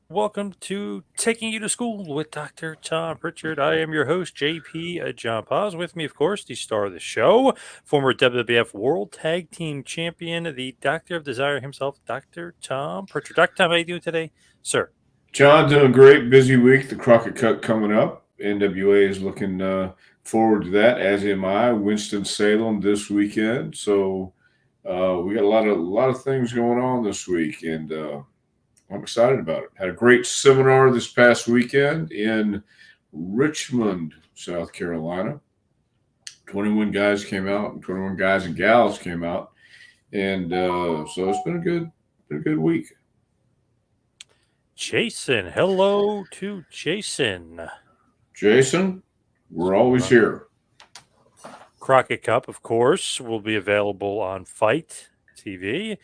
Welcome to Taking You to School with Dr. Tom Prichard. I am your host, JP John Paz. With me, of course, the star of the show, former WWF World Tag Team Champion, the Doctor of Desire himself, Dr. Tom Prichard. Dr. Tom, how are you doing today, sir? John, doing great. Busy week. The Crockett Cup coming up. NWA is looking forward to that, as am I. Winston-Salem this weekend. So we got a lot of things going on this week, and I'm excited about it. Had a great seminar this past weekend in Richmond, South Carolina. 21 guys came out, and 21 guys and gals came out, and so it's been a good week. Jason, hello to Jason. Jason, we're always here. Crockett Cup, of course, will be available on Fight TV.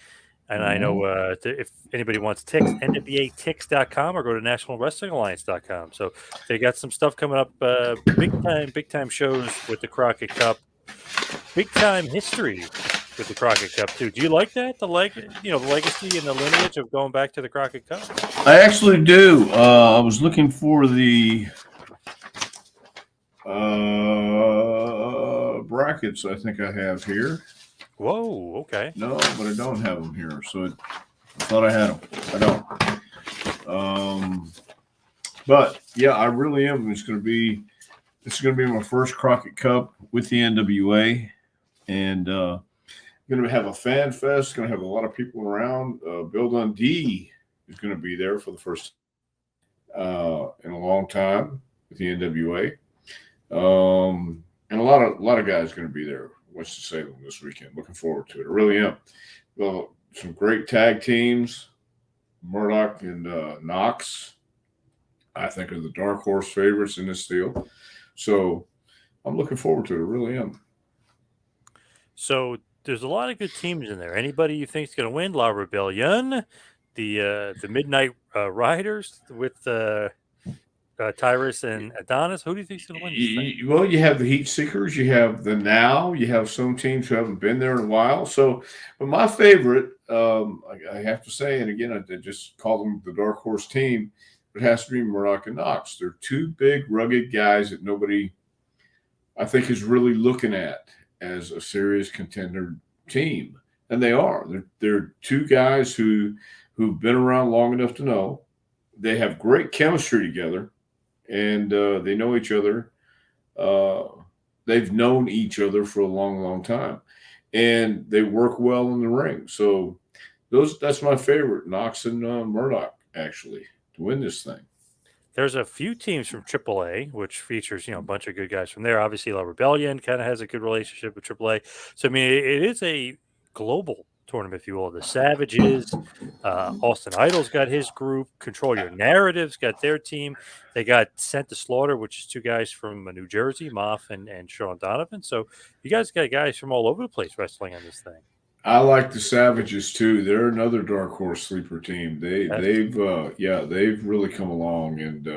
And I know Mhm. if anybody wants ticks, NWATix.com or go to NationalWrestlingAlliance.com. So they got some stuff coming up, big time shows with the Crockett Cup, big time history with the Crockett Cup too. Do you like that? The legacy and the lineage of going back to the Crockett Cup. I actually do. I was looking for the brackets. I think I have here. Whoa, okay. No, but I don't have them here. So I thought I had them. I don't. But yeah, I really am. This is going to be my first Crockett Cup with the NWA, and going to have a fan fest. Going to have a lot of people around. Bill Dundee is going to be there for the first in a long time with the NWA. And a lot of guys going to be there. Winston-Salem this weekend. Looking forward to it. I really am. Well, some great tag teams. Murdoch and Knox, I think, are the dark horse favorites in this deal. So I'm looking forward to it. I really am. So there's a lot of good teams in there. Anybody you think's going to win? La Rebellion, the Midnight Riders with Tyrus and Adonis. Who do you think's going to win this thing? Well, you have the Heat Seekers, you have the Now, you have some teams who haven't been there in a while. So, but my favorite, I have to say, and again, I just call them the dark horse team, it has to be Murdoch and Knox. They're two big, rugged guys that nobody, I think, is really looking at as a serious contender team, and they are. They're two guys who've been around long enough to know they have great chemistry together, and they know each other. Uh, they've known each other for a long, long time, and they work well in the ring. So that's my favorite, Knox and Murdoch, actually, to win this thing. There's a few teams from AAA, which features a bunch of good guys from there. Obviously, La Rebellion kind of has a good relationship with AAA. So I mean, it is a global tournament, if you will. The Savages, Austin Idol's got his group. Control Your Narrative's got their team. They got Sent to Slaughter, which is two guys from New Jersey, Moff and Sean Donovan. So you guys got guys from all over the place wrestling on this thing. I like the Savages too. They're another dark horse sleeper team. They've really come along, and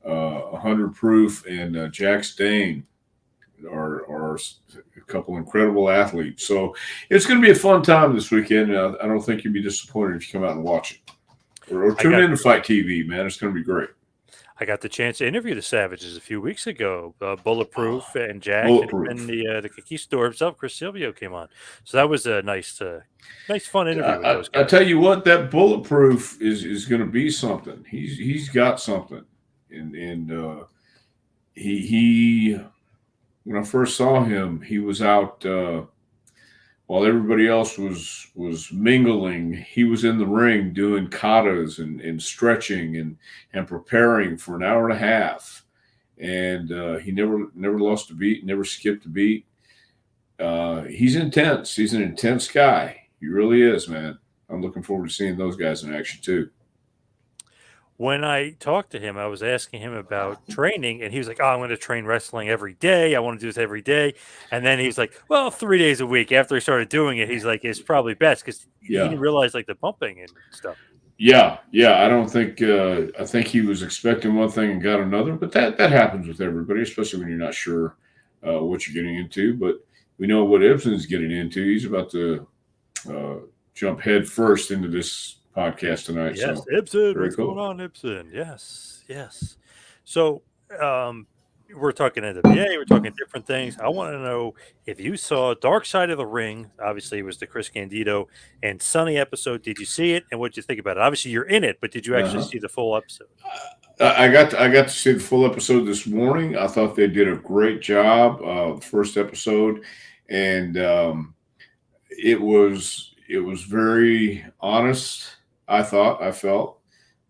100 Proof and Jax Dane are a couple incredible athletes. So it's going to be a fun time this weekend. And I don't think you'd be disappointed if you come out and watch it, or tune in to Fight TV. Man, it's going to be great. I got the chance to interview the Savages a few weeks ago. Bulletproof and Jack, and Bulletproof. the Conquistador himself, Chris Silvio, came on. So that was a nice, fun interview with those I guys. tell you what, that Bulletproof is going to be something. He's got something, and he when I first saw him, he was out while everybody else was mingling. He was in the ring doing katas and stretching and preparing for an hour and a half, and he never lost a beat, never skipped a beat. He's intense. He's an intense guy. He really is, man. I'm looking forward to seeing those guys in action too. When I talked to him, I was asking him about training, and he was like, "Oh, I'm going to train wrestling every day. I want to do this every day." And then he's like, "Well, 3 days a week." After he started doing it, he's like, "It's probably best," because he Yeah, didn't realize like the pumping and stuff. yeah. I don't think I think he was expecting one thing and got another, but that happens with everybody, especially when you're not sure what you're getting into. But we know what Ibsen's getting into. He's about to uh, jump head first into this podcast tonight. Yes, So Ibsen. very What's cool. going on, Ibsen? Yes, yes. So, we're talking NWA. We're talking different things. I want to know if you saw Dark Side of the Ring. Obviously, it was the Chris Candido and Sunny episode. Did you see it, and what did you think about it? Obviously, you're in it, but did you actually Uh-huh. see the full episode? I got to see the full episode this morning. I thought they did a great job. The first episode, and it was very honest. I felt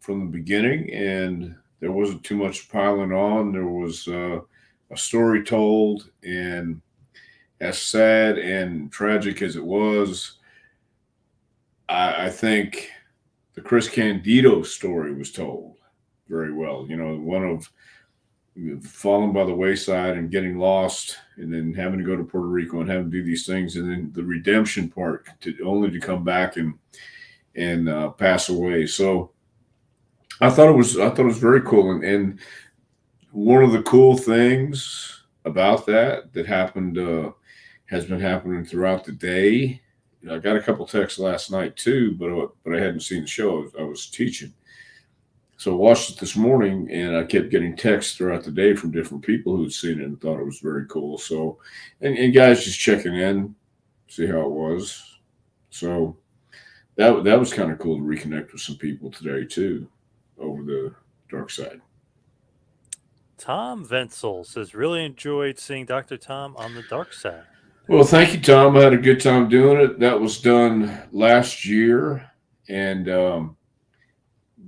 from the beginning, and there wasn't too much piling on. There was a story told, and as sad and tragic as it was, I think the Chris Candido story was told very well. One of falling by the wayside and getting lost, and then having to go to Puerto Rico and having to do these things, and then the redemption part only to come back and pass away. So I thought it was very cool, and one of the cool things about that happened has been happening throughout the day. I got a couple texts last night too, but I hadn't seen the show. I was teaching. So I watched it this morning, and I kept getting texts throughout the day from different people who'd seen it and thought it was very cool. So, and guys just checking in, see how it was. So that was kind of cool to reconnect with some people today too, over the dark side. Tom Venzel says, really enjoyed seeing Dr. Tom on the dark side. Well, thank you, Tom. I had a good time doing it. That was done last year, and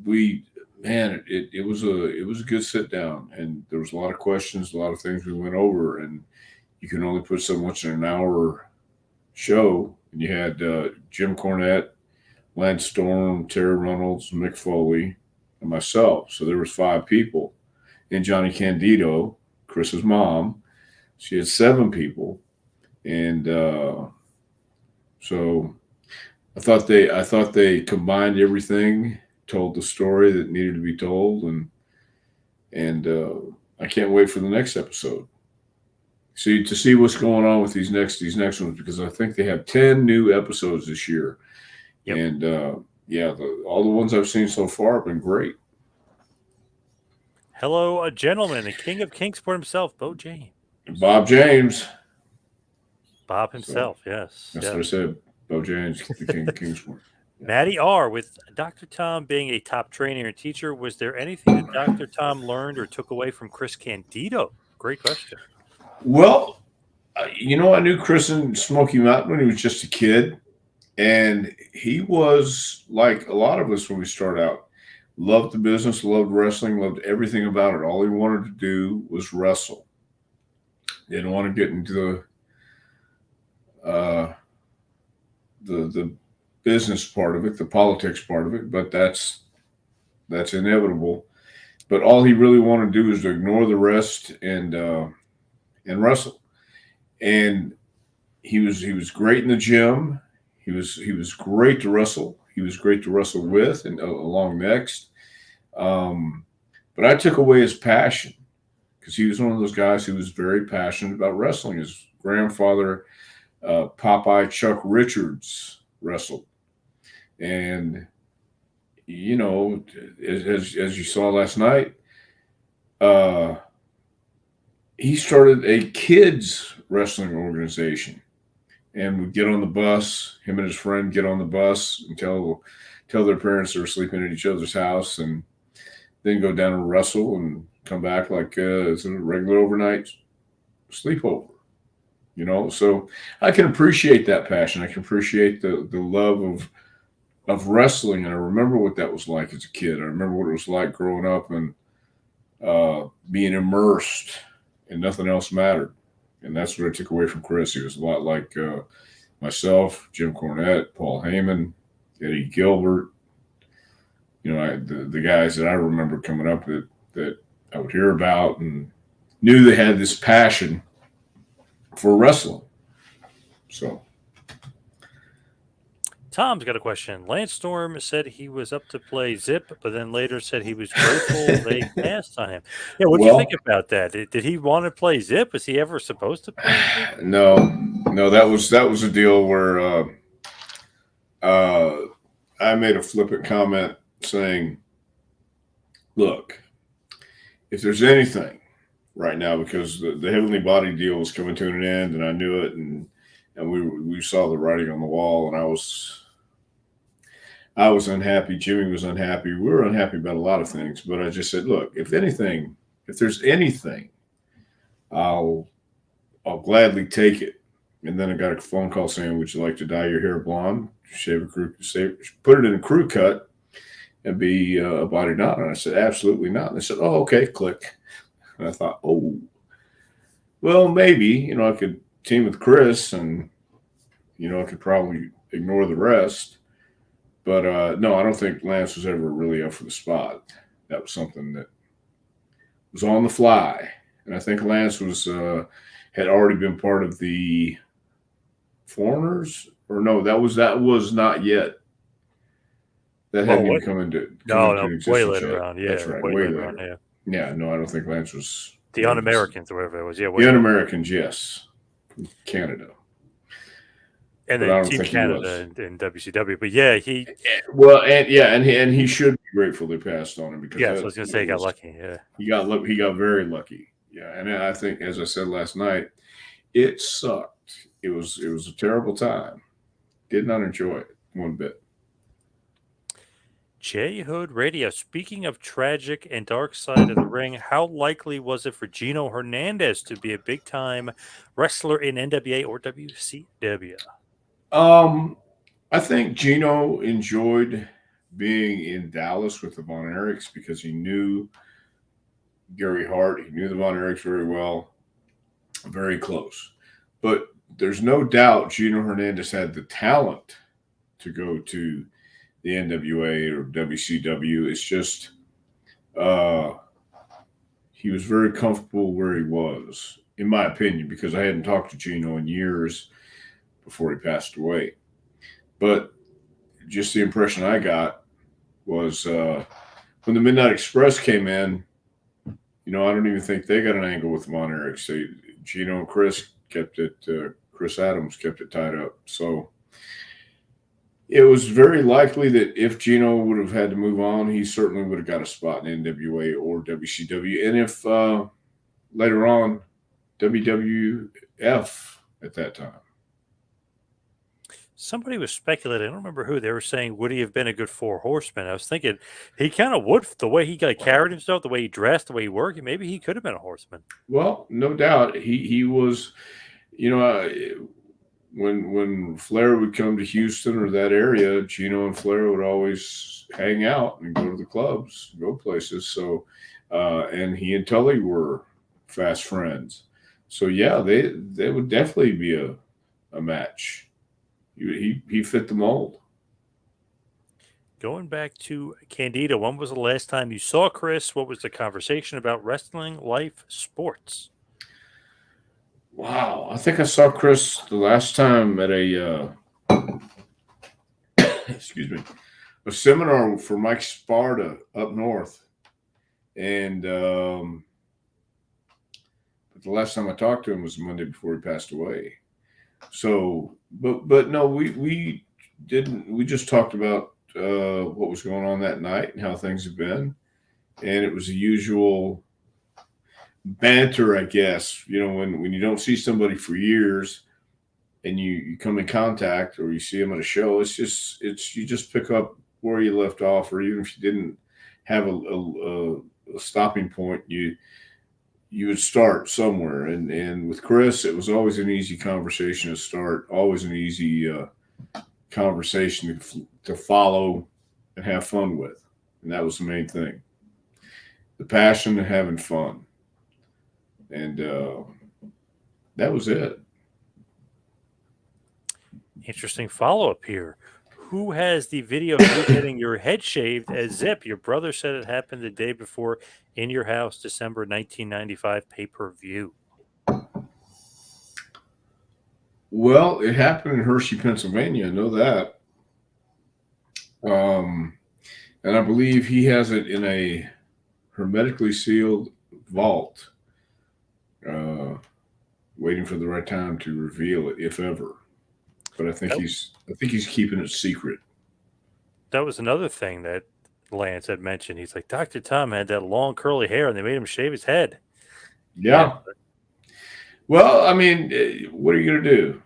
we man, it was a good sit down, and there was a lot of questions, a lot of things we went over, and you can only put so much in an hour show. And you had Jim Cornette, Lance Storm, Terry Reynolds, Mick Foley, and myself. So there was 5 people, and Johnny Candido, Chris's mom. She had 7 people, and so I thought they combined everything, told the story that needed to be told, and I can't wait for the next episode. To see what's going on with these next ones, because I think they have 10 new episodes this year. Yep. And all the ones I've seen so far have been great. Hello, a gentleman, the king of Kingsport himself, Bo James. Bob James. Bob himself, so, yes. That's what I said. Bo James, the king of Kingsport. Maddie R., with Dr. Tom being a top trainer and teacher, was there anything that Dr. Tom learned or took away from Chris Candido? Great question. Well, I knew Chris in Smoky Mountain when he was just a kid, and he was like a lot of us when we start out. Loved the business, loved wrestling, loved everything about it. All he wanted to do was wrestle. Didn't want to get into the business part of it, the politics part of it, but that's inevitable. But all he really wanted to do is to ignore the rest and wrestle. And he was great in the gym. He was great to wrestle. He was great to wrestle with and along next. But I took away his passion, because he was one of those guys who was very passionate about wrestling. His grandfather, Popeye Chuck Richards, wrestled. And, as you saw last night, he started a kids wrestling organization, and would get on the bus. Him and his friend get on the bus and tell their parents they're sleeping at each other's house, and then go down and wrestle and come back like it's a regular overnight sleepover. So I can appreciate that passion. I can appreciate the love of wrestling, and I remember what that was like as a kid. I remember what it was like growing up and being immersed, and nothing else mattered. And that's what I took away from Chris. He was a lot like myself, Jim Cornette, Paul Heyman, Eddie Gilbert. The guys that I remember coming up that I would hear about, and knew they had this passion for wrestling. So, Tom's got a question. Lance Storm said he was up to play Zip, but then later said he was grateful they passed on him. Yeah, what do you think about that? Did he want to play Zip? Was he ever supposed to play Zip? No, that was a deal where I made a flippant comment saying, look, if there's anything right now, because the heavenly body deal was coming to an end, and I knew it, and we saw the writing on the wall, and I was unhappy. Jimmy was unhappy. We were unhappy about a lot of things, but I just said, look, if anything, if there's anything, I'll gladly take it. And then I got a phone call saying, would you like to dye your hair blonde, put it in a crew cut, and be a body knot? And I said, absolutely not. And they said, oh, okay, click. And I thought, oh, well, maybe, I could team with Chris, and, I could probably ignore the rest. But no, I don't think Lance was ever really up for the spot. That was something that was on the fly. And I think Lance had already been part of the Foreigners, or no, that was not yet. That hadn't even come into way existence later yet. on. Yeah, That's right, way later. Yeah. Yeah, no, I don't think Lance was the Un-Americans or whatever it was. Yeah, the Un-Americans, yes, from Canada, and then Team Canada in WCW. But yeah, he and he should be grateful they passed on him, because I was going to say he got lucky. Yeah, he got very lucky. Yeah, and I think, as I said last night, it sucked. It was a terrible time. Did not enjoy it one bit. J Hood Radio. Speaking of tragic and dark side of the ring, how likely was it for Gino Hernandez to be a big time wrestler in NWA or WCW? I think Gino enjoyed being in Dallas with the Von Erichs because he knew Gary Hart. He knew the Von Erichs very well, very close. But there's no doubt Gino Hernandez had the talent to go to the NWA or WCW. It's just he was very comfortable where he was, in my opinion, because I hadn't talked to Gino in years before he passed away. But just the impression I got was when the Midnight Express came in, I don't even think they got an angle with Von Erich. So Gino and Chris kept it, Chris Adams kept it tied up. So it was very likely that if Gino would have had to move on, he certainly would have got a spot in NWA or WCW. And if later on, WWF at that time. Somebody was speculating, I don't remember who, they were saying, would he have been a good Four Horsemen? I was thinking he kind of would, the way he carried himself, the way he dressed, the way he worked. Maybe he could have been a horseman. Well, no doubt. He was, when Flair would come to Houston or that area, Gino and Flair would always hang out and go to the clubs, go places. So, and he and Tully were fast friends. So, yeah, they would definitely be a match. He fit the mold. Going back to Candido, when was the last time you saw Chris? What was the conversation about wrestling, life, sports? Wow, I think I saw Chris the last time at a excuse me, a seminar for Mike Sparta up north, and but the last time I talked to him was the Monday before he passed away. So, but no, we didn't. We just talked about what was going on that night and how things have been, and it was the usual banter, I guess. When you don't see somebody for years and you come in contact or you see them at a show, it's you just pick up where you left off, or even if you didn't have a stopping point, you would start somewhere. And with Chris, it was always an easy conversation to start, always an easy conversation to follow and have fun with. And that was the main thing. The passion and having fun. And that was it. Interesting follow-up here. Who has the video of you getting your head shaved as Zip? Your brother said it happened the day before in your house, December 1995 pay-per-view. Well, it happened in Hershey, Pennsylvania. I know that. And I believe he has it in a hermetically sealed vault, waiting for the right time to reveal it, if ever. But I think he's keeping it secret. that was another thing that Lance had mentioned. He's like, Dr. Tom had that long curly hair, and they made him shave his head. Yeah, Yeah. Well, I mean, what are you going to do?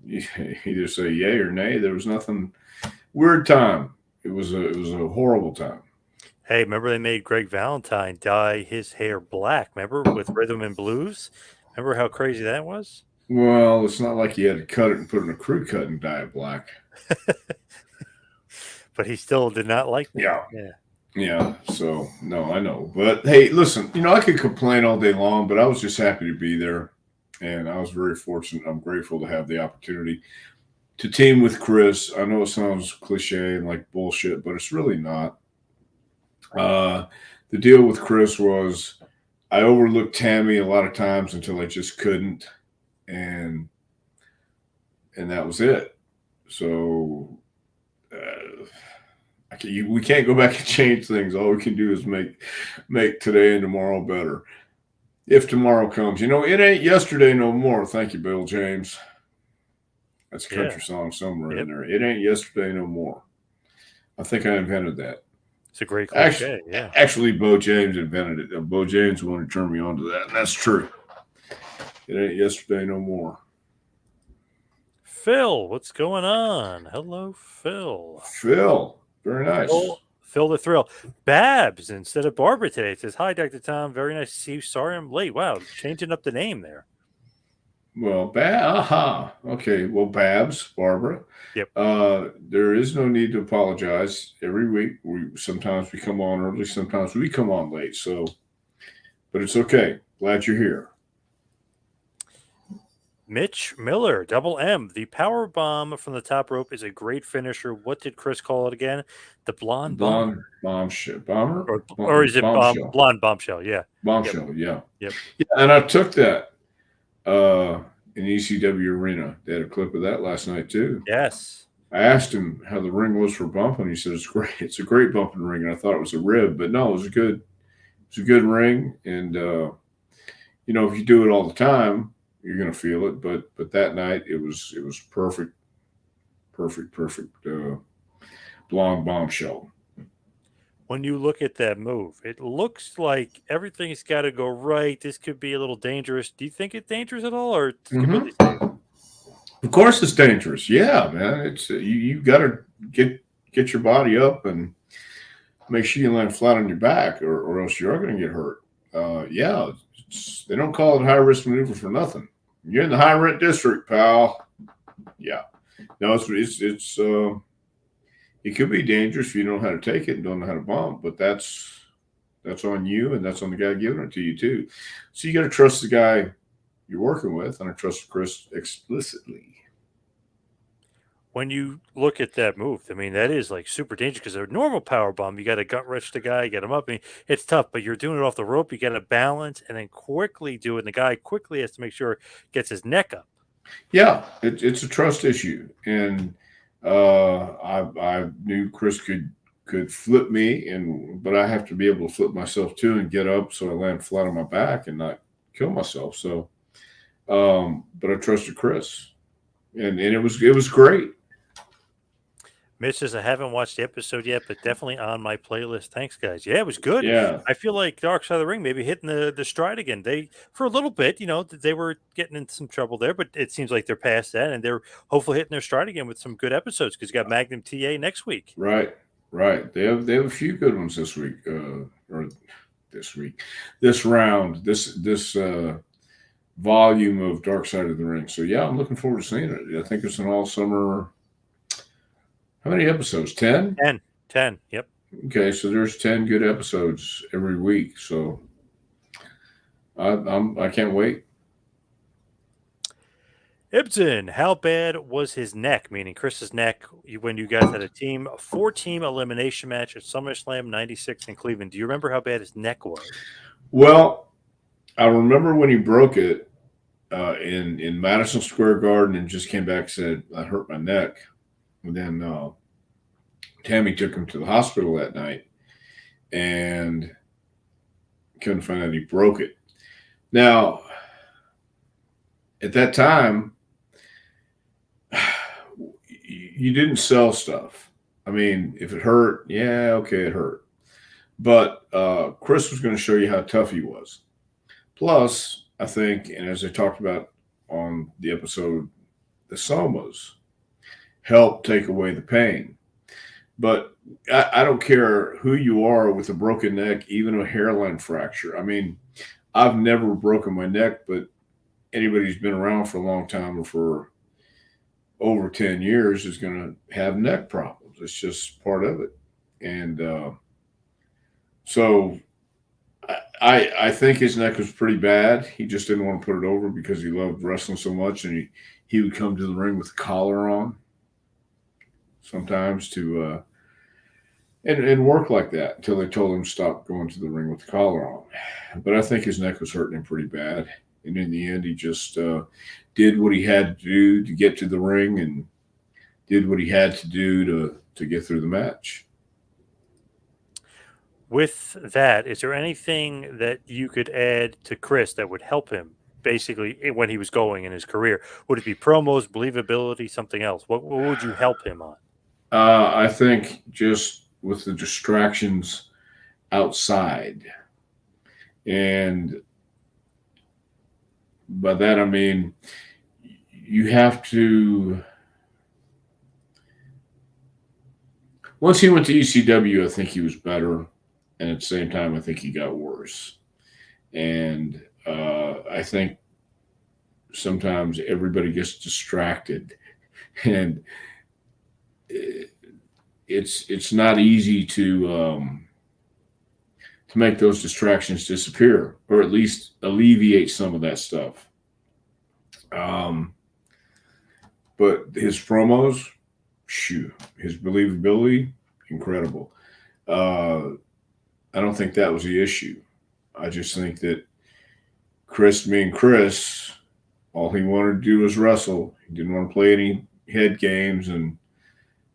You either say yay or nay. There was nothing. Weird time. It was a horrible time. hey, remember they made Greg Valentine dye his hair black? Remember with Rhythm and Blues? Remember how crazy that was? Well, it's not like you had to cut it and put it in a crew cut and dye it black. But he still did not like that. Yeah. Yeah. Yeah. So, no, I know. But hey, listen, I could complain all day long, but I was just happy to be there. And I was very fortunate. I'm grateful to have the opportunity to team with Chris. I know it sounds cliche and like bullshit, but it's really not. The deal with Chris was I overlooked Tammy a lot of times until I just couldn't. And that was it. So we can't go back and change things. All we can do is make today and tomorrow better. If tomorrow comes, it ain't yesterday no more. Thank you, Bill James. That's a country song somewhere in there. It ain't yesterday no more. I think I invented that. It's a great cliche. Actually, Bo James invented it. Bo James wanted to turn me on to that, and that's true. It ain't yesterday no more. Phil, what's going on? Hello, Phil. Phil, very nice. Phil the Thrill. Babs instead of Barbara today. It says, hi, Dr. Tom. Very nice to see you. Sorry I'm late. Wow, changing up the name there. Well, okay. Well, Babs, Barbara. Yep. There is no need to apologize. Every week, sometimes we come on early, sometimes we come on late. So, but it's okay. Glad you're here. Mitch Miller, double M. The power bomb from the top rope is a great finisher. What did Chris call it again? The blonde bomber? Bomber? Or is it bombshell? Blonde bombshell, yeah. Bombshell, yeah. Yep. Yeah, and I took that in ECW Arena. They had a clip of that last night, too. Yes. I asked him how the ring was for bumping. He said, it's great. It's a great bumping ring. And I thought it was a rib, but no, it was a good ring. And, if you do it all the time, you're going to feel it, but that night it was perfect blonde bombshell. When you look at that move, it looks like everything's got to go right. This could be a little dangerous. Do you think it's dangerous at all, or completely safe? Of course, it's dangerous. Yeah, man. It's you got to get your body up and make sure you land flat on your back, or else you are going to get hurt. Yeah, they don't call it high risk maneuver for nothing. You're in the high rent district, pal. Yeah. No, it's it could be dangerous if you don't know how to take it and don't know how to bump, but that's on you and that's on the guy giving it to you too. So you got to trust the guy you're working with, and I trust Chris explicitly. When you look at that move, I mean, that is like super dangerous because a normal power bomb, you got to gut wrench the guy, get him up. I mean, it's tough, but you're doing it off the rope. You got to balance and then quickly do it. And the guy quickly has to make sure gets his neck up. Yeah, it's a trust issue, and I knew Chris could flip me, but I have to be able to flip myself too and get up so I land flat on my back and not kill myself. So, but I trusted Chris, and it was great. Mitch says, I haven't watched the episode yet, but definitely on my playlist. Thanks, guys. Yeah, it was good. Yeah. I feel like Dark Side of the Ring maybe hitting the stride again. They, for a little bit, they were getting into some trouble there, but it seems like they're past that, and they're hopefully hitting their stride again with some good episodes because you got Magnum TA next week. Right. They have a few good ones this week, this round, this volume of Dark Side of the Ring. So, yeah, I'm looking forward to seeing it. I think it's an all-summer. How many episodes? 10? 10. Yep. Okay, so there's 10 good episodes every week. So I can't wait. Ibsen, how bad was his neck? Meaning Chris's neck when you guys had a 4-team elimination match at SummerSlam '96 in Cleveland. Do you remember how bad his neck was? Well, I remember when he broke it in Madison Square Garden and just came back and said, I hurt my neck. And then Tammy took him to the hospital that night and couldn't find out he broke it. Now, at that time, you didn't sell stuff. I mean, if it hurt, yeah, okay, it hurt. But Chris was going to show you how tough he was. Plus, I think, and as I talked about on the episode, the somas help take away the pain. But I don't care who you are with a broken neck, even a hairline fracture. I mean, I've never broken my neck, but anybody who's been around for a long time or for over 10 years is going to have neck problems. It's just part of it. And so I think his neck was pretty bad. He just didn't want to put it over because he loved wrestling so much, and he would come to the ring with a collar on sometimes to and work like that until they told him to stop going to the ring with the collar on. But I think his neck was hurting him pretty bad, and in the end, he just did what he had to do to get to the ring, and did what he had to do to get through the match. With that, is there anything that you could add to Chris that would help him basically when he was going in his career? Would it be promos, believability, something else? What would you help him on? I think just with the distractions outside, and by that I mean you have to. Once he went to ECW, I think he was better, and at the same time, I think he got worse. And I think sometimes everybody gets distracted, and it's not easy to make those distractions disappear, or at least alleviate some of that stuff. Um, but his promos, shoo, his believability, incredible. Uh, I don't think that was the issue. I just think that Chris, being Chris, all he wanted to do was wrestle. He didn't want to play any head games and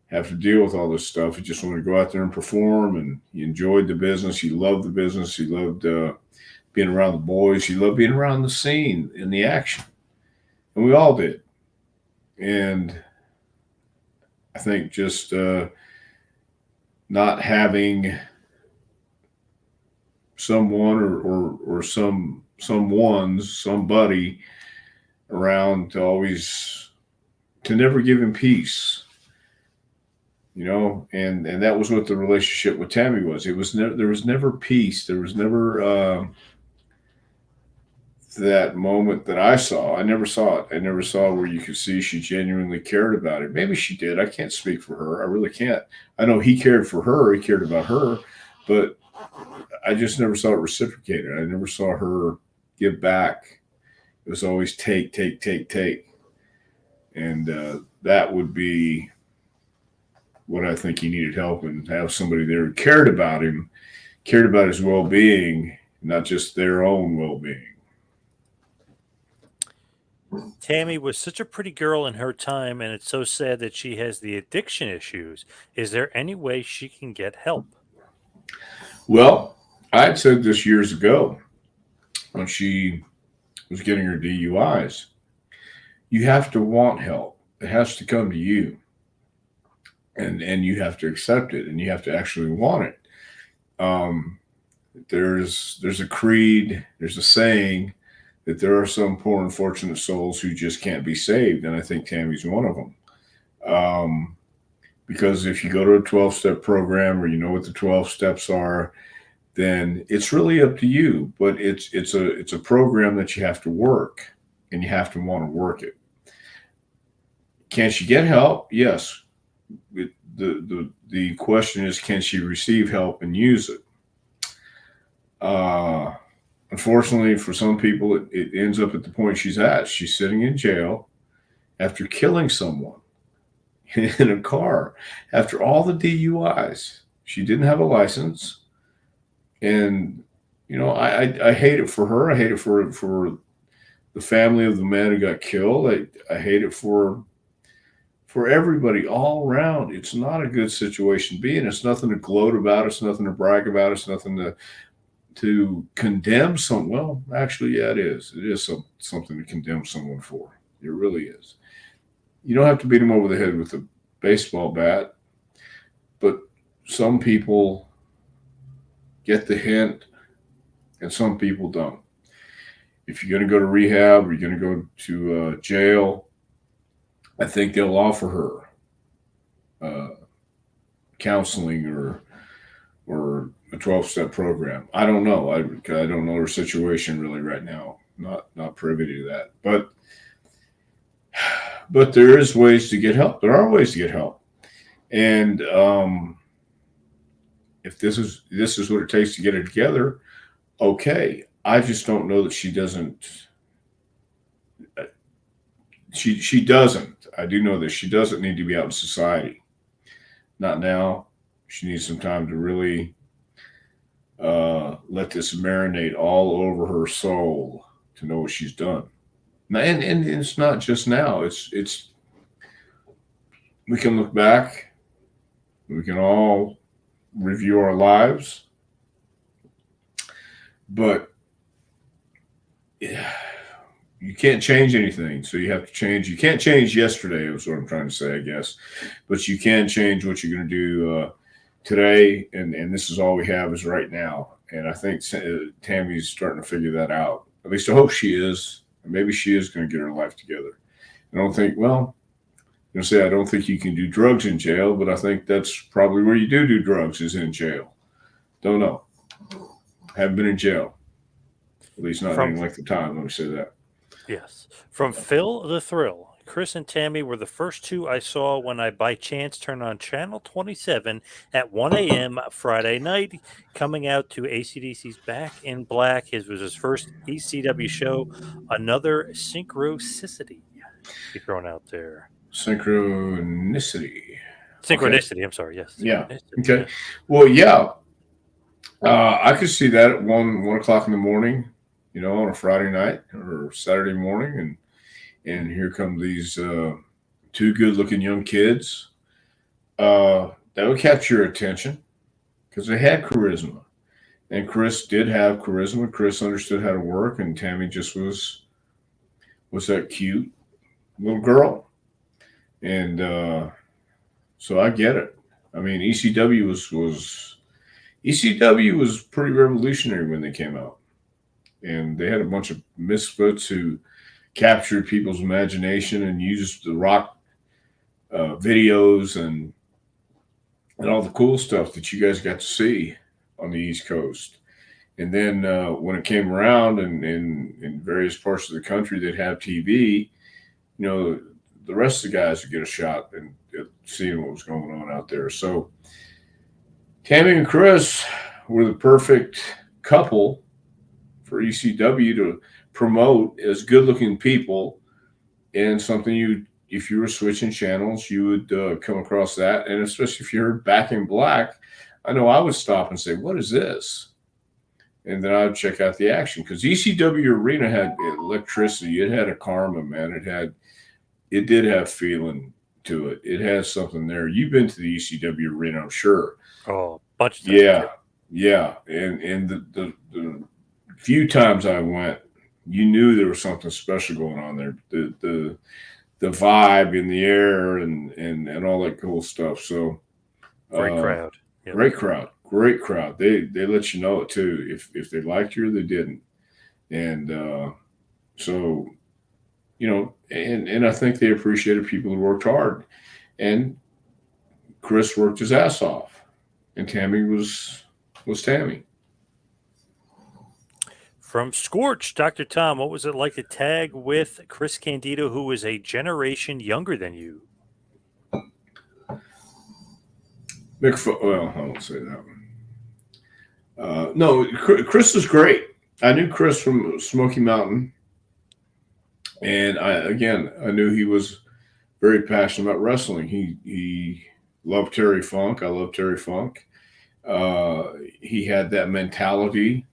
have to deal with all this stuff. He just wanted to go out there and perform, and he enjoyed the business. He loved the business. He loved being around the boys. He loved being around the scene and the action, and we all did. And I think just not having someone or somebody around to never give him peace, and that was what the relationship with Tammy was. It was there was never peace. There was never that moment that I saw. I never saw it. I never saw where you could see she genuinely cared about it. Maybe she did. I can't speak for her. I really can't. I know he cared for her. He cared about her, but I just never saw it reciprocated. I never saw her give back. It was always take, take, take, take. And that would be what I think he needed help, and have somebody there who cared about him, cared about his well-being, not just their own well-being. Tammy was such a pretty girl in her time, and it's so sad that she has the addiction issues. Is there any way she can get help? Well, I had said this years ago when she was getting her DUIs. You have to want help. It has to come to you, and you have to accept it, and you have to actually want it. Um, there's a creed, there's a saying that there are some poor unfortunate souls who just can't be saved, and I think Tammy's one of them. Um, because if you go to a 12-step program, or you know what the 12 steps are, then it's really up to you. But it's a program that you have to work, and you have to want to work it. Can she get help? Yes. The question is, can she receive help and use it? Unfortunately, for some people, it ends up at the point she's at. She's sitting in jail after killing someone in a car after all the DUIs. She didn't have a license, and I hate it for her. I hate it for the family of the man who got killed. I hate it for everybody all around. It's not a good situation to be in. It's nothing to gloat about. It's nothing to brag about. It's nothing to condemn someone. Well, actually, yeah, it is. It is something to condemn someone for. It really is. You don't have to beat them over the head with a baseball bat, but some people get the hint and some people don't. If you're going to go to rehab or you're going to go to jail, I think they'll offer her counseling or a 12-step program. I don't know. I don't know her situation really right now. Not privy to that. But there is ways to get help. There are ways to get help. And if this is what it takes to get it together, okay. I just don't know that she doesn't. She doesn't. I do know that she doesn't need to be out in society. Not now. She needs some time to really let this marinate all over her soul to know what she's done. And it's not just now. It's we can look back. We can all review our lives, but yeah, you can't change anything. So you have to change. You can't change yesterday. Is what I'm trying to say, I guess. But you can change what you're going to do today, and this is all we have is right now. And I think Tammy's starting to figure that out. At least I hope she is. And maybe she is going to get her life together. I don't think. Well, I don't think you can do drugs in jail, but I think that's probably where you do drugs is in jail. Don't know. Haven't been in jail. At least not any length of time. Let me say that. Yes. From Phil the Thrill. Chris and Tammy were the first two I saw when I by chance turned on Channel 27 at 1 a.m. Friday night, coming out to AC/DC's Back in Black. His was his first ECW show. Another synchronicity he thrown out there. Synchronicity. Synchronicity. Okay. I'm sorry. Yes. Yeah. Okay. Yes. Well, yeah. I could see that at 1 o'clock in the morning, on a Friday night or Saturday morning, and here come these two good-looking young kids. That would capture your attention because they had charisma, and Chris did have charisma. Chris understood how to work, and Tammy just was that cute little girl, and so I get it. I mean, ECW was pretty revolutionary when they came out, and they had a bunch of misfits who captured people's imagination and used the rock videos and all the cool stuff that you guys got to see on the East Coast. And then when it came around and in various parts of the country that have TV, the rest of the guys would get a shot and seeing what was going on out there. So Tammy and Chris were the perfect couple for ECW to promote as good-looking people, and something if you were switching channels, you would come across that, and especially if you heard Back in Black, I know I would stop and say, "What is this?" And then I would check out the action because ECW Arena had electricity. It had a karma, man. It did have feeling to it. It has something there. You've been to the ECW Arena, I'm sure. Oh, bunch of times. Yeah, and the few times I went, you knew there was something special going on there. The vibe in the air and all that cool stuff. So great crowd. Yep. Great crowd. They let you know it too if they liked you or they didn't. And so and I think they appreciated people who worked hard. And Chris worked his ass off, and Tammy was Tammy. From Scorch, Dr. Tom, what was it like to tag with Chris Candido, who was a generation younger than you? Well, I won't say that one. No, Chris was great. I knew Chris from Smoky Mountain, and I knew he was very passionate about wrestling. He loved Terry Funk. I love Terry Funk. He had that mentality,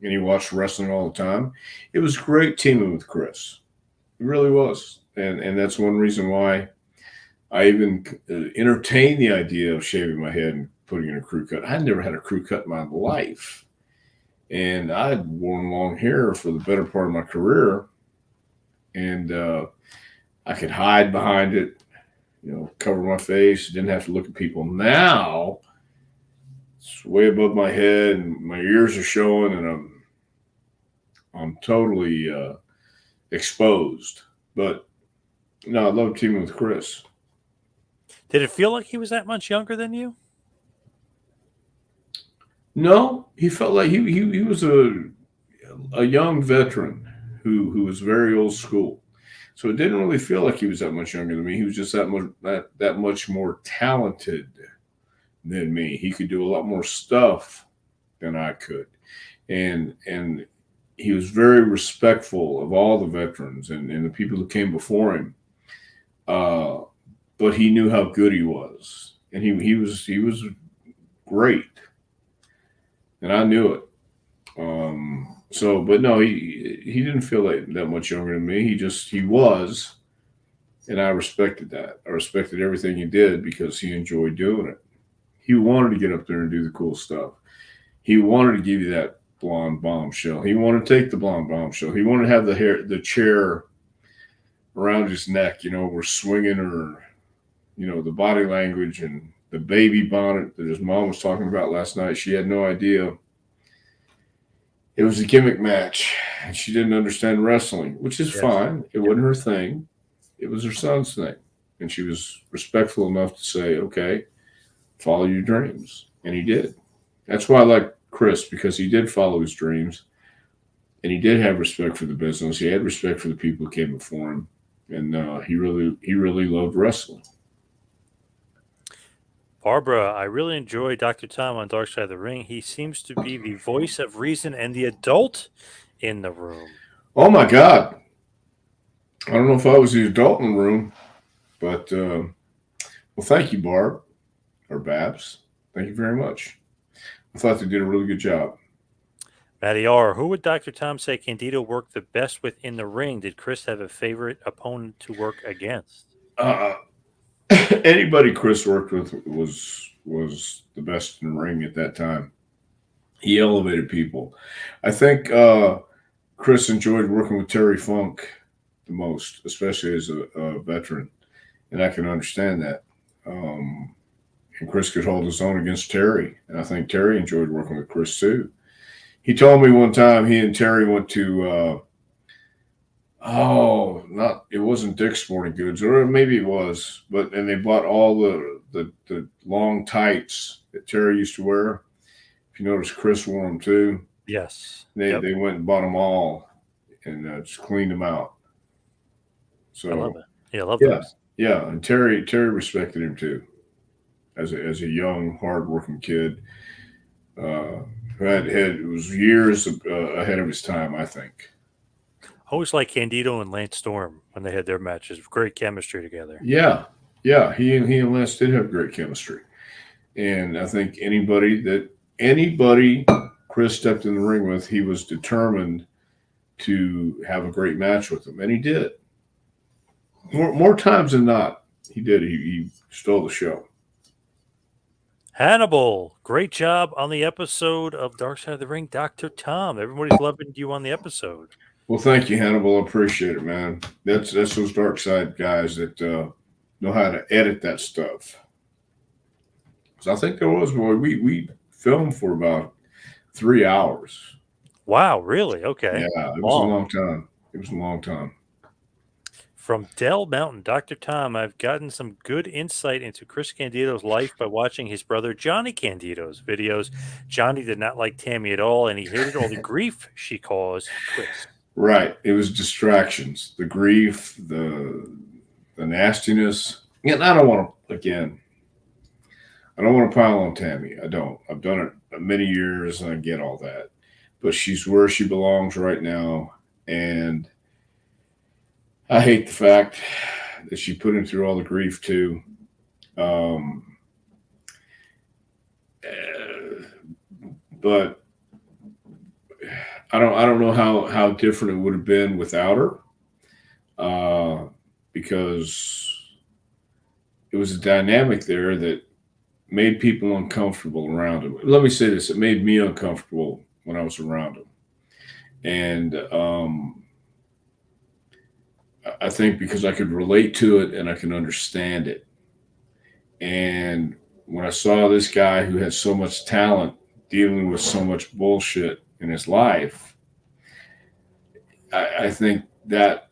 and he watched wrestling all the time. It was great teaming with Chris. It really was. And that's one reason why I even entertained the idea of shaving my head and putting in a crew cut. I'd never had a crew cut in my life. And I'd worn long hair for the better part of my career. And I could hide behind it. cover my face. Didn't have to look at people. Now it's way above my head, and my ears are showing, and I'm totally exposed. But no, I love teaming with Chris. Did it feel like he was that much younger than you? No, he felt like he was a young veteran who was very old school. So it didn't really feel like he was that much younger than me. He was just that much more talented than me. He could do a lot more stuff than I could, and he was very respectful of all the veterans and the people who came before him. Uh, but he knew how good he was, and he was great, and I knew it. But no, he didn't feel like that much younger than me. He was, and I respected that. I respected everything he did because he enjoyed doing it. He wanted to get up there and do the cool stuff. He wanted to give you that blonde bombshell. He wanted to take the blonde bombshell. He wanted to have the chair around his neck. We're swinging, or the body language and the baby bonnet that his mom was talking about last night. She had no idea. It was a gimmick match, and she didn't understand wrestling, which is Yes. fine. It wasn't her thing. It was her son's thing. And she was respectful enough to say, okay, follow your dreams. And he did. That's why I like Chris, because he did follow his dreams, and he did have respect for the business. He had respect for the people who came before him, and he really loved wrestling. Barbara, I really enjoy Dr. Tom on Dark Side of the Ring. He seems to be the voice of reason and the adult in the room. Oh my God. I don't know if I was the adult in the room, but well, thank you, Barb or Babs. Thank you very much. I thought they did a really good job. Matty R., who would Dr. Tom say Candido worked the best with in the ring? Did Chris have a favorite opponent to work against? Anybody Chris worked with was the best in the ring at that time. He elevated people. I think Chris enjoyed working with Terry Funk the most, especially as a veteran, and I can understand that. And Chris could hold his own against Terry, and I think Terry enjoyed working with Chris too. He told me one time he and Terry went to it wasn't Dick's Sporting Goods, or maybe it was, and they bought all the long tights that Terry used to wear. If you notice, Chris wore them too. Yes. They went and bought them all and just cleaned them out. So I love it. Yeah, I love yeah, those. yeah, and Terry respected him too, as a young, hardworking kid. Who had it was years ahead of his time, I think. Always like Candido and Lance Storm when they had their matches. Great chemistry together. Yeah, he and Lance did have great chemistry, and I think anybody Chris stepped in the ring with, he was determined to have a great match with them, and he did. More times than not, he did. He stole the show. Hannibal, great job on the episode of Dark Side of the Ring, Dr. Tom. Everybody's loving you on the episode. Well, thank you, Hannibal. I appreciate it, man. That's those dark side guys that know how to edit that stuff. So I think there was we filmed for about 3 hours. Wow, really? Okay. Yeah, it was a long time. It was a long time. From Dell Mountain, Dr. Tom, I've gotten some good insight into Chris Candido's life by watching his brother Johnny Candido's videos. Johnny did not like Tammy at all, and he hated all the grief she caused Chris. Right. It was distractions, the grief, the nastiness. And I don't want to, again, I don't want to pile on Tammy. I don't. I've done it many years, and I get all that. But she's where she belongs right now, and I hate the fact that she put him through all the grief too. But I don't know how different it would have been without her, because it was a dynamic there that made people uncomfortable around him. Let me say this: it made me uncomfortable when I was around him, and I think because I could relate to it and I can understand it. And when I saw this guy who had so much talent dealing with so much bullshit in his life, I think that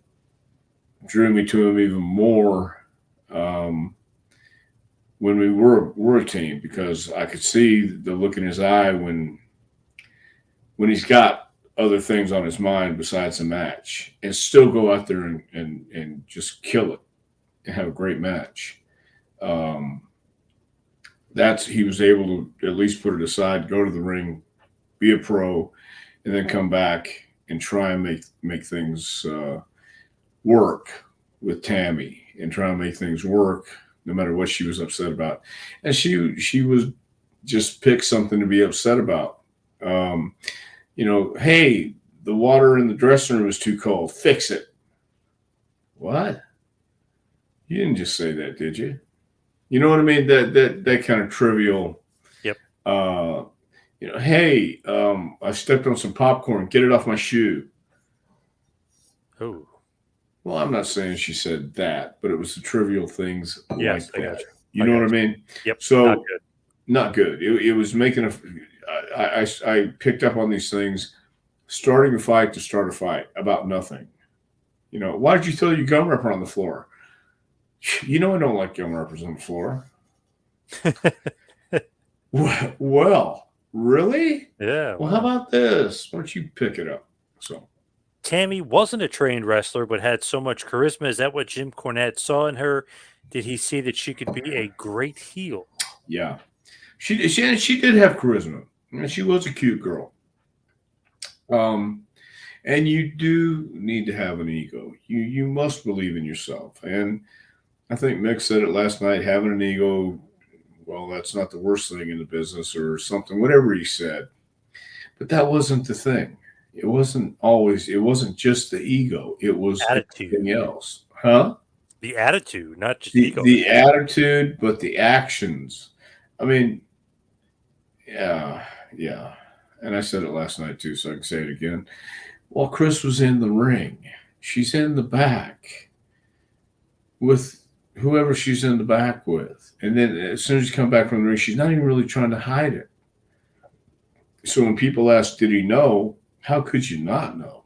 drew me to him even more um, when we were a team, because I could see the look in his eye when he's got other things on his mind besides the match, and still go out there and just kill it and have a great match. Um, that's he was able to at least put it aside, go to the ring, be a pro, and then come back and try and make things work with Tammy, and try and make things work no matter what she was upset about. And she was just pick something to be upset about. Um, hey, the water in the dressing room is too cold. Fix it. What? You didn't just say that, did you? You know what I mean? That kind of trivial. Yep. Hey, I stepped on some popcorn. Get it off my shoe. Oh. Well, I'm not saying she said that, but it was the trivial things Yes, like I that. got you. You I know what got I you. mean? Yep. So Not good. not good. It was making I picked up on these things, starting a fight to start a fight about nothing. Why did you throw your gum wrapper on the floor? I don't like gum wrappers on the floor. Well, really? Yeah. Well, how about this? Why don't you pick it up? So, Tammy wasn't a trained wrestler, but had so much charisma. Is that what Jim Cornette saw in her? Did he see that she could be a great heel? yeah, she did have charisma. And she was a cute girl. And you do need to have an ego. You must believe in yourself. And I think Mick said it last night. Having an ego, well, that's not the worst thing in the business, or something. Whatever he said, but that wasn't the thing. It wasn't always. It wasn't just the ego. It was Attitude. everything else, huh? The attitude, not just The ego. the attitude, but the actions. I mean, yeah, yeah. And I said it last night too, so I can say it again. While Chris was in the ring, she's in the back with whoever she's in the back with. And then as soon as you come back from the ring, she's not even really trying to hide it. So when people ask, did he know? How could you not know?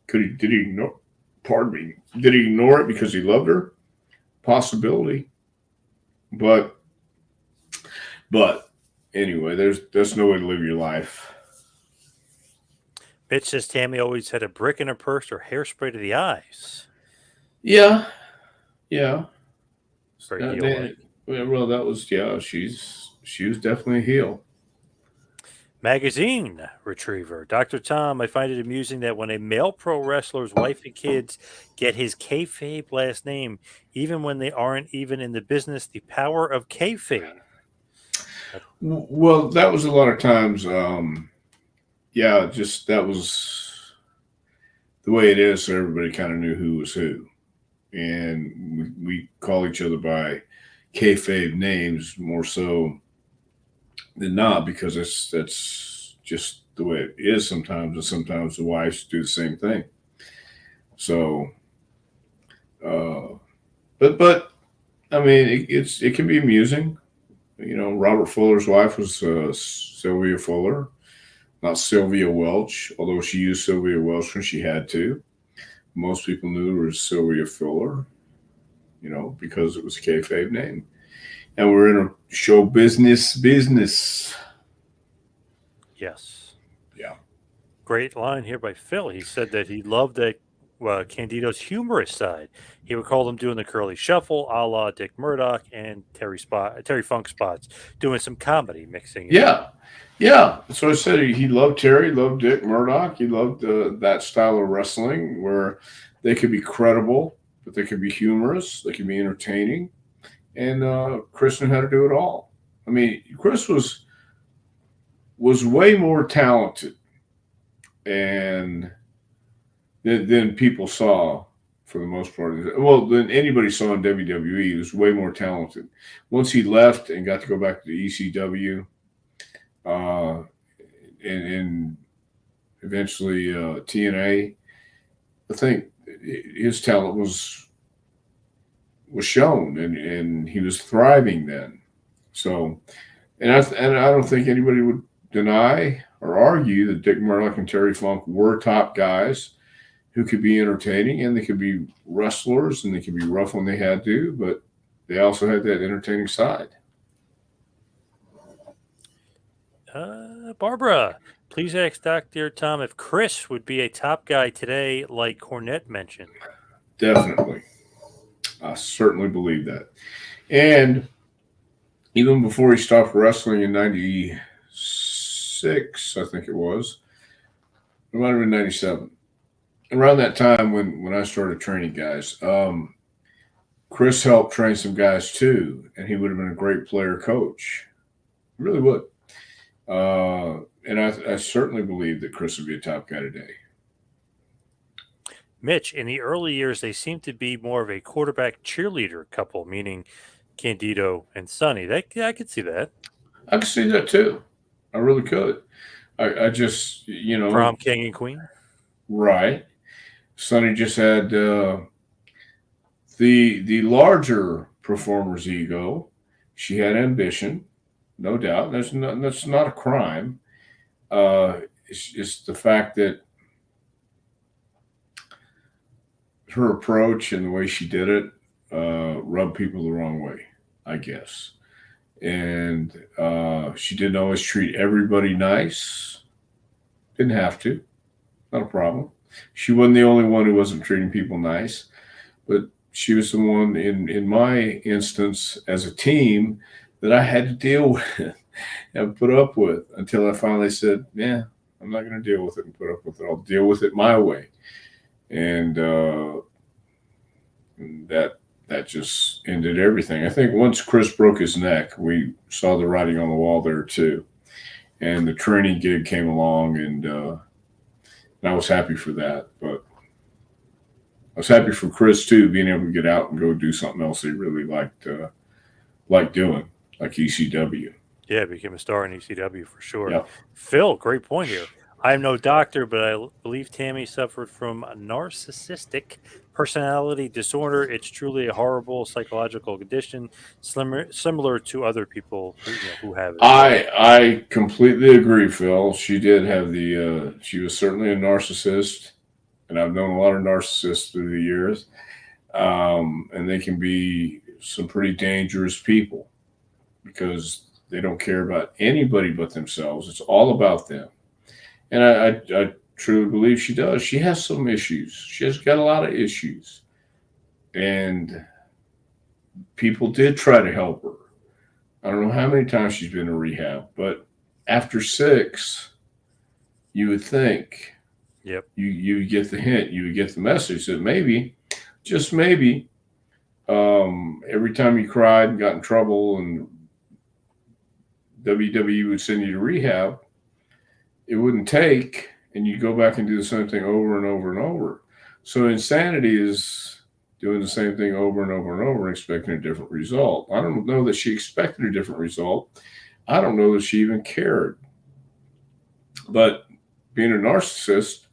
Did he know? Pardon me. Did he ignore it because he loved her? Possibility. But anyway, that's no way to live your life. Mitch says Tammy always had a brick in her purse or hairspray to the eyes. Yeah. Yeah. Very heel-like. Well, that was she was definitely a heel. Magazine retriever. Dr. Tom, I find it amusing that when a male pro wrestler's wife and kids get his kayfabe last name, even when they aren't even in the business, the power of kayfabe. Well, that was a lot of times. Yeah, just that was the way it is. So everybody kind of knew who was who, and we call each other by kayfabe names more so than not, because that's just the way it is sometimes, and sometimes the wives do the same thing. So, but I mean, it can be amusing. Robert Fuller's wife was Sylvia Fuller, not Sylvia Welch, although she used Sylvia Welch when she had to. Most people knew her as Sylvia Fuller, because it was a kayfabe name. And we're in a show business. Yes. Yeah. Great line here by Phil. He said that he loved that Candido's humorous side. He would call them doing the curly shuffle, a la Dick Murdoch and Terry Funk spots, doing some comedy mixing. Yeah. Yeah. So I said he loved Terry, loved Dick Murdoch. He loved that style of wrestling where they could be credible, but they could be humorous. They could be entertaining. And Chris knew how to do it all. I mean, Chris was way more talented and than people saw for the most part. Well, than anybody saw in WWE. He was way more talented. Once he left and got to go back to the ECW, and eventually TNA, I think his talent was shown, and he was thriving then. So, and I don't think anybody would deny or argue that Dick Murdoch and Terry Funk were top guys who could be entertaining, and they could be wrestlers, and they could be rough when they had to, but they also had that entertaining side. Barbara, please ask Dr. Tom if Chris would be a top guy today, like Cornette mentioned. Definitely. I certainly believe that. And even before he stopped wrestling in 96, I think it was, it might have been 97. Around that time when I started training guys, Chris helped train some guys too, and he would have been a great player coach. He really would. And I certainly believe that Chris would be a top guy today. Mitch, in the early years, they seemed to be more of a quarterback cheerleader couple, meaning Candido and Sunny. I could see that. I could see that too. I really could. I just, Prom king and queen. Right. Sonny just had the larger performer's ego. She had ambition, no doubt. That's not a crime. It's just the fact that her approach and the way she did it rubbed people the wrong way, I guess. And she didn't always treat everybody nice. Didn't have to. Not a problem. She wasn't the only one who wasn't treating people nice, but she was the one in my instance as a team that I had to deal with and put up with until I finally said, yeah, I'm not going to deal with it and put up with it. I'll deal with it my way. And that just ended everything. I think once Chris broke his neck, we saw the writing on the wall there too. And the training gig came along, and I was happy for that. But I was happy for Chris too, being able to get out and go do something else he really liked doing, like ECW. Yeah, became a star in ECW for sure. Yep. Phil, great point here. I am no doctor, but I believe Tammy suffered from a narcissistic personality disorder. It's truly a horrible psychological condition, similar to other people who have it. I completely agree, Phil. She did have she was certainly a narcissist, and I've known a lot of narcissists through the years, and they can be some pretty dangerous people because they don't care about anybody but themselves. It's all about them. And I truly believe she does. She has some issues. She has got a lot of issues. And people did try to help her. I don't know how many times she's been to rehab, but after 6, you would think you get the hint, you would get the message that maybe, just maybe, every time you cried and got in trouble and WWE would send you to rehab, it wouldn't take, and you go back and do the same thing over and over and over. So insanity is doing the same thing over and over and over and expecting a different result. I don't know that she expected a different result. I don't know that she even cared. But being a narcissist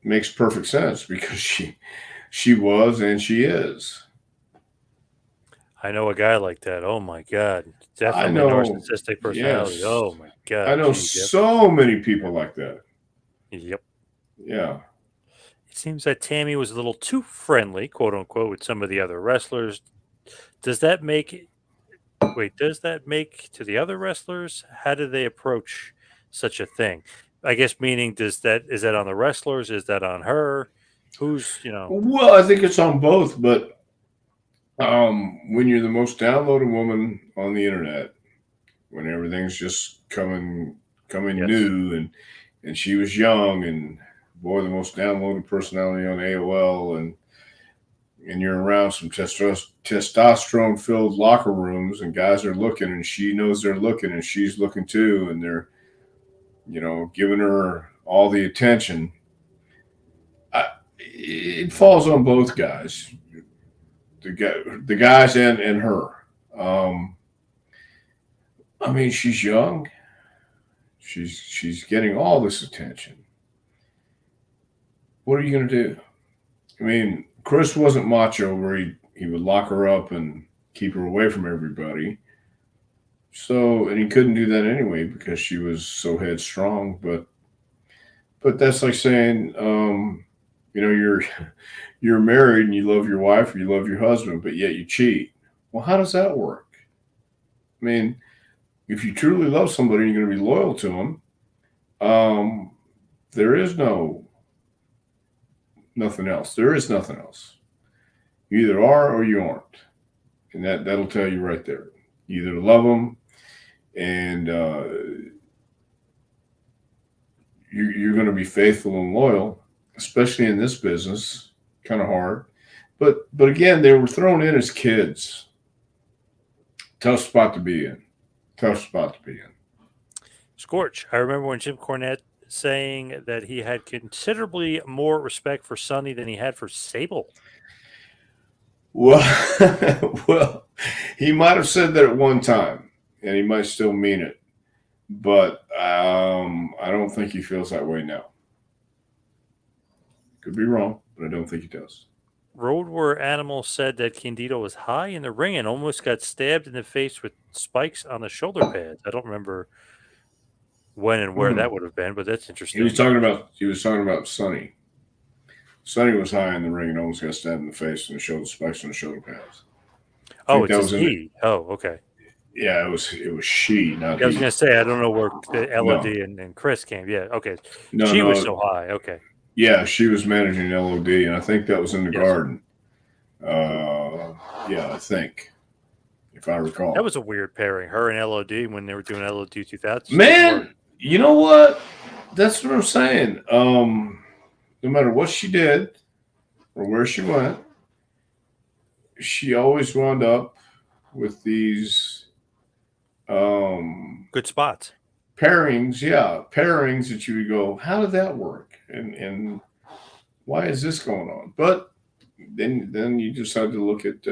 makes perfect sense because she was and she is. I know a guy like that. Oh my God. Definitely a narcissistic personality. Yes. Oh my God. I know so many people like that. Yep. Yeah. It seems that Tammy was a little too friendly, quote unquote, with some of the other wrestlers. Does that make to the other wrestlers? How do they approach such a thing? I guess meaning is that on the wrestlers? Is that on her? Who's, Well, I think it's on both, but when you're the most downloaded woman on the internet, when everything's just coming new, and she was young, and boy, the most downloaded personality on AOL, and you're around some testosterone filled locker rooms, and guys are looking, and she knows they're looking, and she's looking too, and they're giving her all the attention. It falls on both guys. The guys and her. I mean, she's young. She's getting all this attention. What are you going to do? I mean, Chris wasn't macho where he would lock her up and keep her away from everybody. So, and he couldn't do that anyway because she was so headstrong. But that's like saying, you're married and you love your wife or you love your husband, but yet you cheat. Well, how does that work? I mean, if you truly love somebody, you're going to be loyal to them. There is nothing else. There is nothing else. You either are or you aren't, and that'll tell you right there. You either love them, and you're going to be faithful and loyal, especially in this business. Kind of hard, but again, they were thrown in as kids. Tough spot to be in. Tough spot to be in. Scorch. I remember when Jim Cornette saying that he had considerably more respect for Sunny than he had for Sable. Well, well, he might have said that at one time, and he might still mean it, but I don't think he feels that way now. Could be wrong, but I don't think he does. Road War Animal said that Candido was high in the ring and almost got stabbed in the face with spikes on the shoulder pads. I don't remember when and where that would have been, but that's interesting. He was talking about Sunny. Sunny was high in the ring and almost got stabbed in the face and the spikes on the shoulder pads. Oh, it's he. Oh, okay. Yeah, it was she, not I was he. going to say, I don't know where the LOD and Chris came. Yeah, okay. No, she was so high. Okay. Yeah, she was managing LOD, and I think that was in the garden. Yeah, I think, if I recall. That was a weird pairing, her and LOD when they were doing LOD 2000. Man, you know what? That's what I'm saying. No matter what she did or where she went, she always wound up with these good spots. Pairings that you would go, how did that work? And why is this going on? But then you just had to look at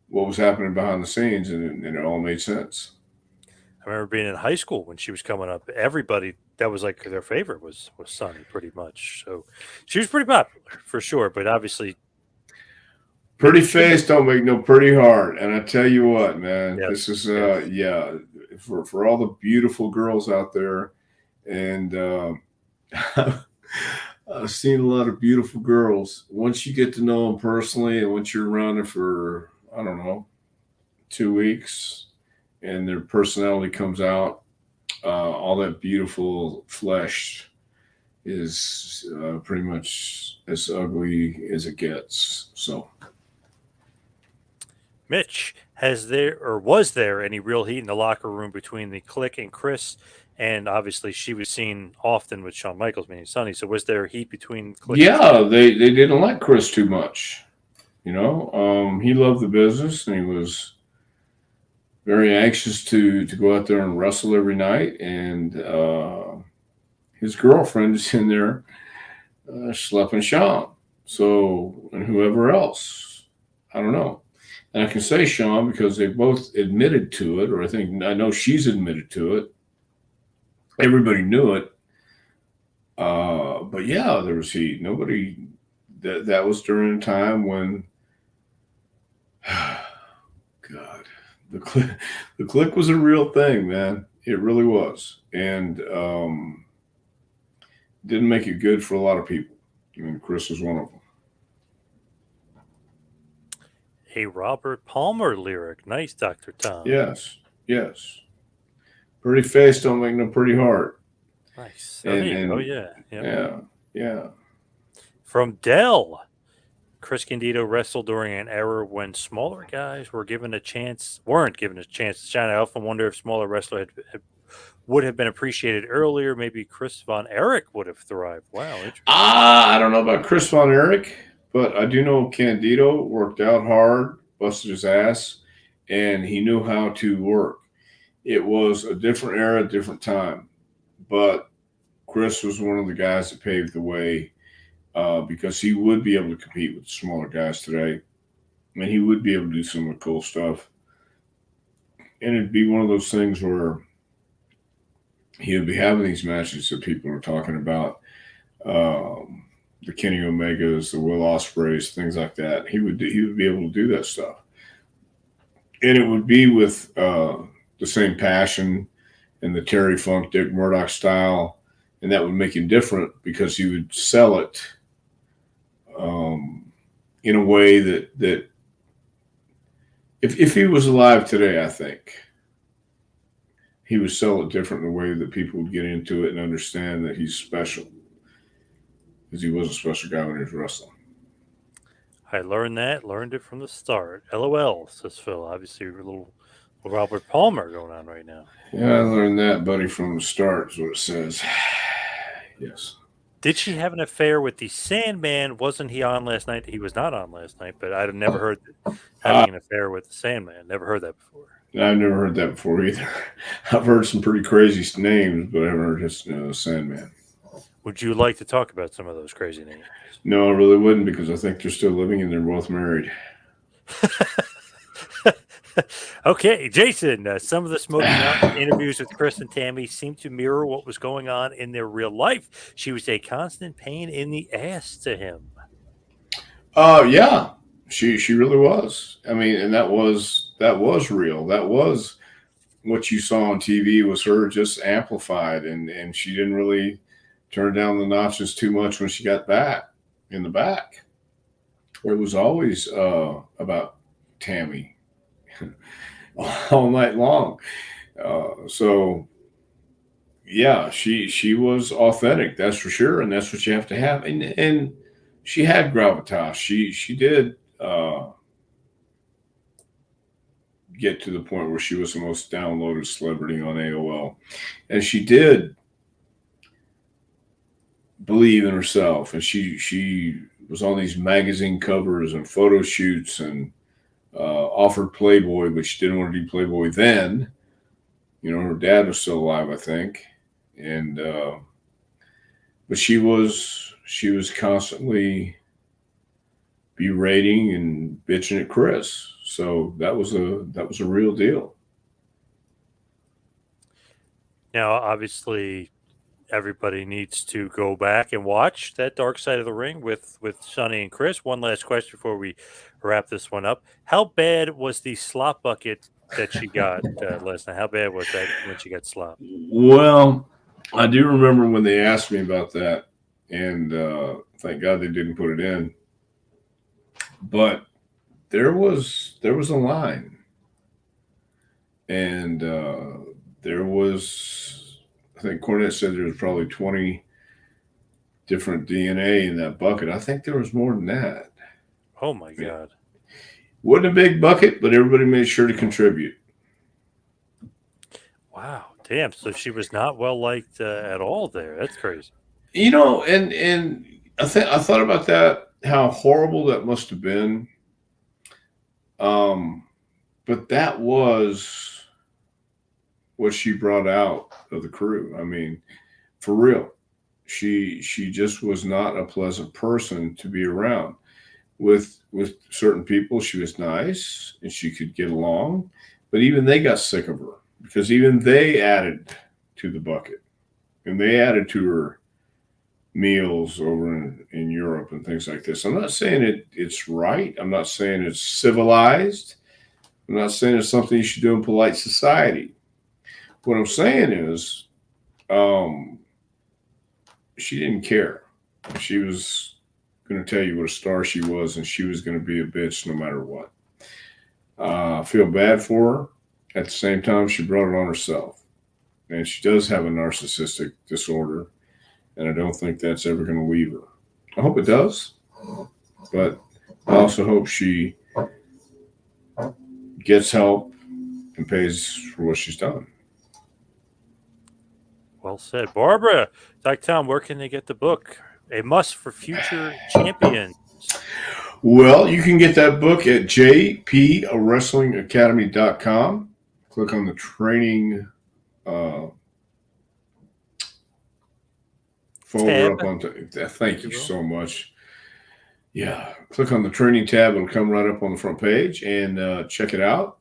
what was happening behind the scenes, and it all made sense. I remember being in high school when she was coming up. Everybody that was like their favorite was Sunny, pretty much. So she was pretty popular for sure. But obviously, pretty face don't make no pretty heart. And I tell you what, man, this is for all the beautiful girls out there, and I've seen a lot of beautiful girls. Once you get to know them personally, and once you're around them for, I don't know, 2 weeks, and their personality comes out, all that beautiful flesh is pretty much as ugly as it gets. So, Mitch, was there any real heat in the locker room between the Clique and Chris? And obviously, she was seen often with Shawn Michaels, meaning Sunny. So, was there heat between Clique? Yeah, they didn't like Chris too much. He loved the business, and he was very anxious to go out there and wrestle every night. And his girlfriend is in there schlepping Shawn. So, and whoever else, I don't know. And I can say Shawn because they both admitted to it, or I know she's admitted to it. Everybody knew it. But yeah, there was heat. Nobody, that was during a time when, God, the Clique was a real thing, man. It really was. And didn't make it good for a lot of people. I mean, Chris was one of them. A Robert Palmer lyric. Nice, Dr. Tom. Yes. Pretty face don't make no pretty heart. Nice. Yeah. From Dell, Chris Candido wrestled during an era when smaller guys weren't given a chance to shine. I often wonder if smaller wrestlers would have been appreciated earlier. Maybe Chris Von Erich would have thrived. Wow, interesting. I don't know about Chris Von Erich, but I do know Candido worked out hard, busted his ass, and he knew how to work. It was a different era, different time, but Chris was one of the guys that paved the way because he would be able to compete with smaller guys today. I mean, he would be able to do some of the cool stuff. And it'd be one of those things where he would be having these matches that people are talking about, the Kenny Omegas, the Will Ospreys, things like that. He would be able to do that stuff. and it would be with the same passion and the Terry Funk, Dick Murdoch style, and that would make him different because he would sell it in a way that if he was alive today, I think he would sell it different in a way that people would get into it and understand that he's special, because he was a special guy when he was wrestling. I learned it from the start. LOL, says Phil. Obviously, a little Robert Palmer going on right now. Yeah, I learned that, buddy, from the start is what it says. Yes. Did she have an affair with the Sandman? Wasn't he on last night? He was not on last night, but I've never heard having an affair with the Sandman. Never heard that before. I've never heard that before either. I've heard some pretty crazy names, but I haven't heard his Sandman. Would you like to talk about some of those crazy names? No, I really wouldn't, because I think they're still living and they're both married. Okay, Jason, some of the Smoky Mountain interviews with Chris and Tammy seem to mirror what was going on in their real life. She was a constant pain in the ass to him. Yeah, she really was. I mean, and that was real. That was what you saw on TV, was her just amplified, and she didn't really turn down the notches too much when she got back in the back. It was always about Tammy all night long. So yeah, she was authentic, that's for sure, and that's what you have to have. And she had gravitas. She did get to the point where she was the most downloaded celebrity on AOL, and she did believe in herself, and she was on these magazine covers and photo shoots, and offered Playboy, but she didn't want to do Playboy then. You know, her dad was still alive, I think, and but she was constantly berating and bitching at Chris. So that was a real deal. Now, obviously, everybody needs to go back and watch that Dark Side of the Ring with Sunny and Chris. One last question before we wrap this one up. How bad was the slop bucket that she got last night? How bad was that when she got slopped? Well, I do remember when they asked me about that, and thank God they didn't put it in. But there was a line, and there was, I think Cornette said there was probably 20 different DNA in that bucket. I think there was more than that. Oh my God. Wasn't a big bucket, but everybody made sure to contribute. Wow. Damn. So she was not well liked at all there. That's crazy. You know, and I thought about that, how horrible that must have been. But that was what she brought out of the crew. I mean, for real, she just was not a pleasant person to be around. With certain people, she was nice and she could get along, but even they got sick of her, because even they added to the bucket, and they added to her meals over in Europe and things like this. I'm not saying it's right. I'm not saying it's civilized. I'm not saying it's something you should do in polite society. What I'm saying is, she didn't care. She was going to tell you what a star she was, and she was going to be a bitch no matter what. I feel bad for her. At the same time, she brought it on herself. And she does have a narcissistic disorder, and I don't think that's ever going to leave her. I hope it does, but I also hope she gets help and pays for what she's done. Well said. Barbara, Dr. Tom, where can they get the book? A must for future champions. Well, you can get that book at jpwrestlingacademy.com. Click on the training folder up on. Thank you so much. Yeah, click on the training tab. It'll come right up on the front page, and check it out.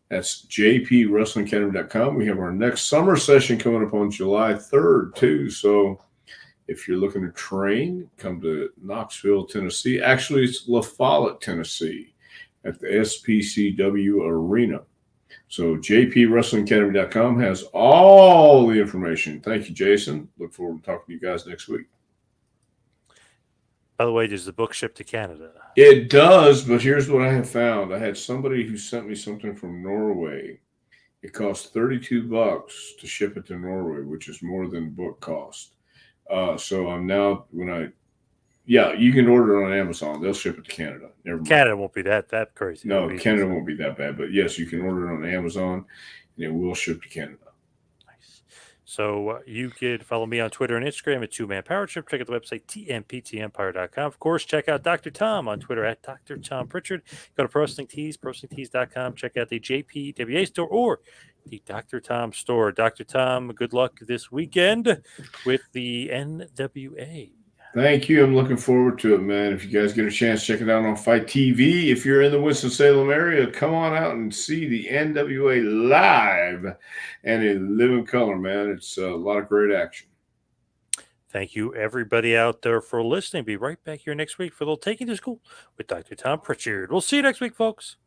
That's jpwrestlingacademy.com. We have our next summer session coming up on July 3rd, too. So if you're looking to train, come to Knoxville, Tennessee. Actually, it's La Follette, Tennessee. at the SPCW Arena. So jpwrestlingacademy.com has all the information. Thank you, Jason. Look forward to talking to you guys next week. By the way, does the book ship to Canada? It does, but here's what I have found. I had somebody who sent me something from Norway. It costs $32 to ship it to Norway, which is more than book cost. So I'm now you can order it on Amazon. They'll ship it to Canada. Never mind. Canada won't be that crazy. No, Canada won't be that bad. But yes, you can order it on Amazon, and it will ship to Canada. Nice. So you could follow me on Twitter and Instagram at 2Man Power Trip. Check out the website, tmptempire.com. Of course, check out Dr. Tom on Twitter at Dr. Tom Prichard. Go to Pro Wrestling Tees, ProWrestlingTees.com. Check out the JPWA store or the Dr. Tom store. Dr. Tom, good luck this weekend with the NWA. Thank you. I'm looking forward to it, man. If you guys get a chance, check it out on Fight TV. If you're in the Winston-Salem area, come on out and see the NWA live and in living color, man. It's a lot of great action. Thank you, everybody out there, for listening. Be right back here next week for a little Taking to School with Dr. Tom Prichard. We'll see you next week, folks.